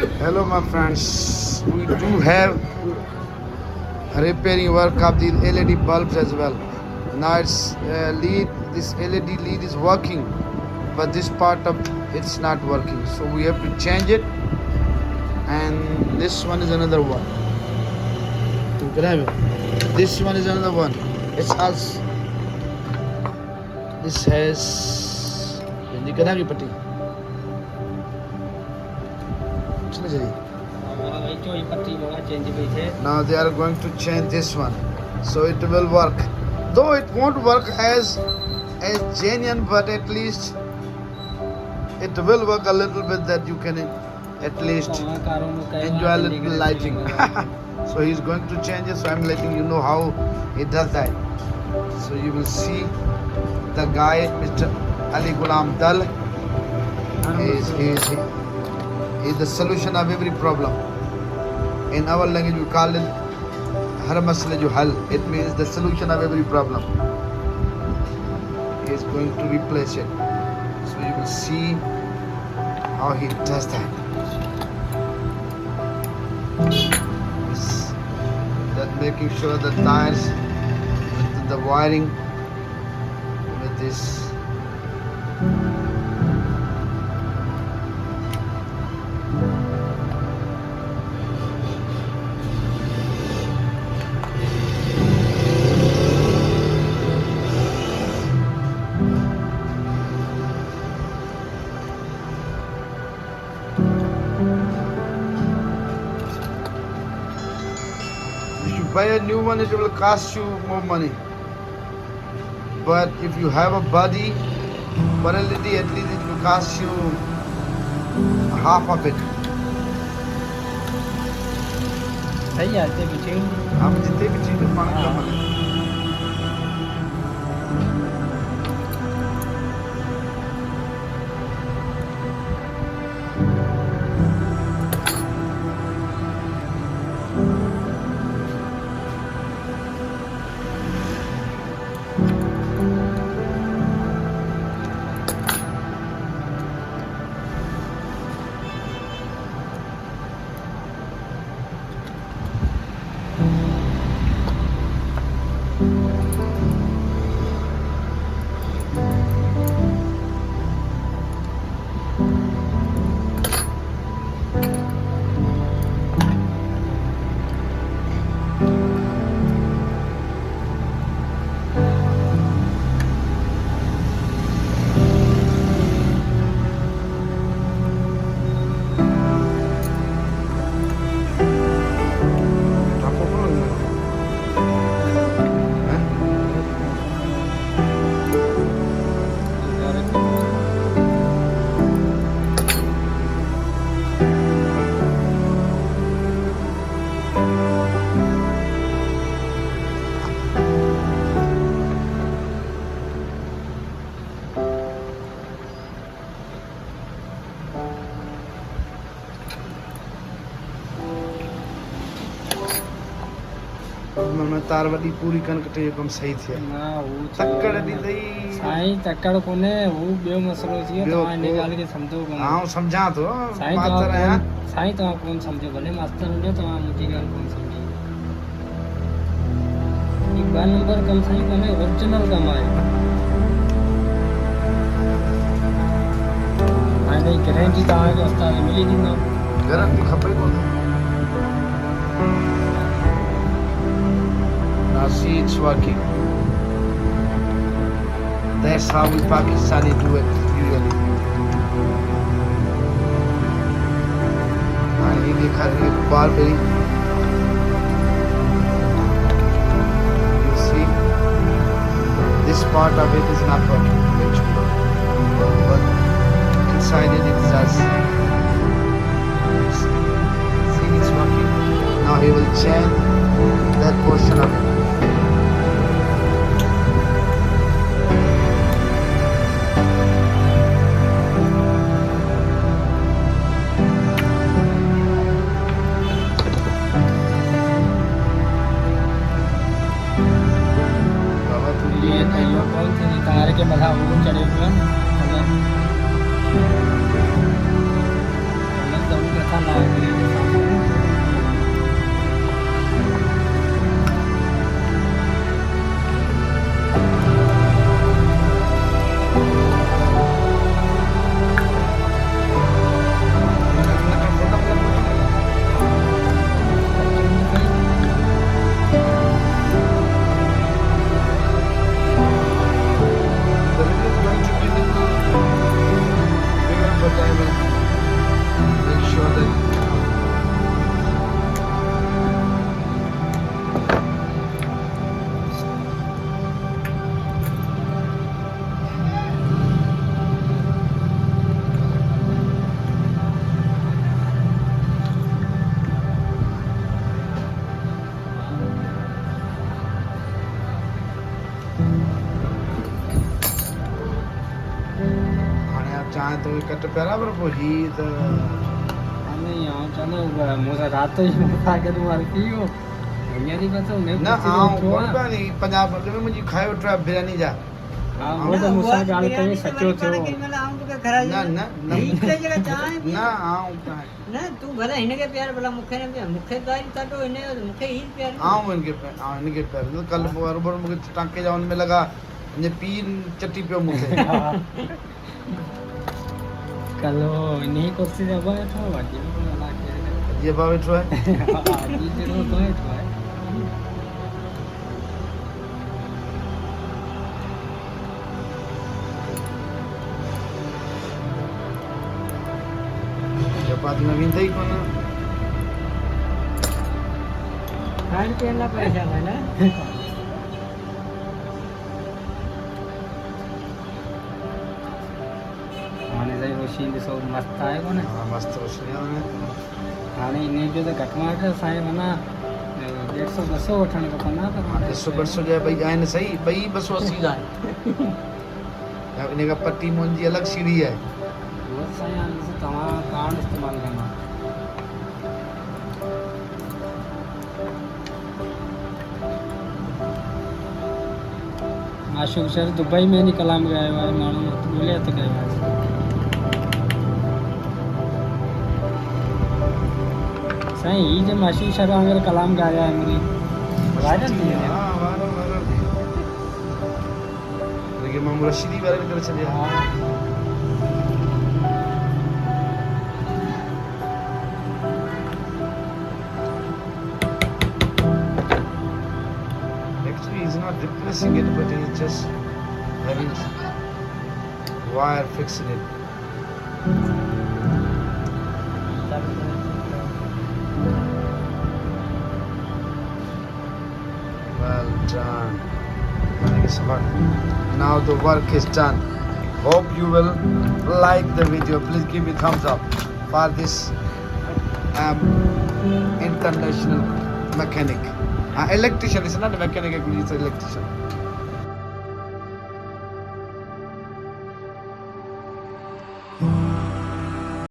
Hello, my friends. We do have repairing work of the LED bulbs as well. Now it's lead. This LED lead is working, but this part of it's not working. So we have to change it. And this one is another one. This one is another one. It's us. This has. You can have your putty. Now they are going to change this one, so it will work. Though it won't work as genuine, but at least it will work a little bit that you can at least enjoy a little lighting. So he's going to change it. So I'm letting you know how he does that. So you will see the guy, Mr. Ali Ghulam Dal, is the solution of every problem. In our language, we call it Har Masle Jo Hal. It means the solution of every problem. He is going to replace it. So you will see how he does that. That making sure the tires, the wiring with this. If you buy a new one, it will cost you more money. But if you have a body for LED, at least it will cost you half of it. सही है ते पीछे आप जितने भी चीज़ पानी का मन है मैं तार वाली पूरी कनकटे कम सही थी ना वो तक्कड़ दी थई साईं तक्कड़ कोने वो ॿियो मसलो थी वियो तव्हां इन ॻाल्हि खे सम्झो कोन हाँ समझा तो साईं मास्टर आया साईं तव्हां कोन सम्झो भले मास्टर हुजे तव्हां मुंहिंजी ॻाल्हि कोन सम्झी ही ॿ नंबर कम साईं कोन्हे ओरिजिनल कमु आहे हाणे गारंटी तव्हांखे उस्ताद मिली ॾींदो गारंटी खपे कोन Now see, it's working. That's how we Pakistani do it usually. And he barbary. You see, this part of it is not working. But inside it, it does. See, it's working. Now he will change that portion of it. के मथा वो चढ़े हुए colour colour जरूर रखा लाए चाहे तो कट पैरा पर पहुंची तो અને આમ ચાલે મોસા રાત તો મોસા કે તું માર પીયો અહીંયાથી પાછો ને ना आऊं कोन पानी पंजाब में मुझे खायो ट्रैप बिरयानी जा હા હું તો મુસા ગાલ કરી સચ્ચો થયો ना ना ना ना आऊं कहाँ ना तू भले हिन के प्यार भला मुखे ने मुखे दाई ताडो हिने मुखे ही प्यार आऊं इनके पैर तो कल बरोबर मुझे टांके जावन में लगा ये पीन चट्टी पे मुझे કલો નહીં કરતી રે ભાઈ તો વાજી લાગે ये बावे ट्राई આજી જેનો તો થાય चपाती में विंदई कोना खान पीन ला पैसा है ना અને જઈ રોશી સૌ મસ્ત આવે કોને हाँ मस्त रोशनी है અને એને જો તો ઘટમાં કે સાહેબ ના 150 200 વઠણ તો કોના તો 100 जाए भाई आए सही भाई 280 जाए इन्हें का पट्टी मुंजी अलग सीढ़ी है बहुत साया से तमा कार्ड इस्तेमाल करना माशूक सर दुबई में नहीं कलाम गए हुआ है मालूम बोले तो गए हुआ है सही ये जो माशूक सर अगर कलाम गाया है मेरी वायरल नहीं है हाँ वायरल लेकिन मामू रशीदी वायरल कर चले Actually, he's not replacing it, but he's just having wire fixing it. Well done. Thank you so much. Now the work is done. Hope you will like the video. Please give me thumbs up for this international mechanic. Electrician, it's not a mechanic, actually, it's an electrician.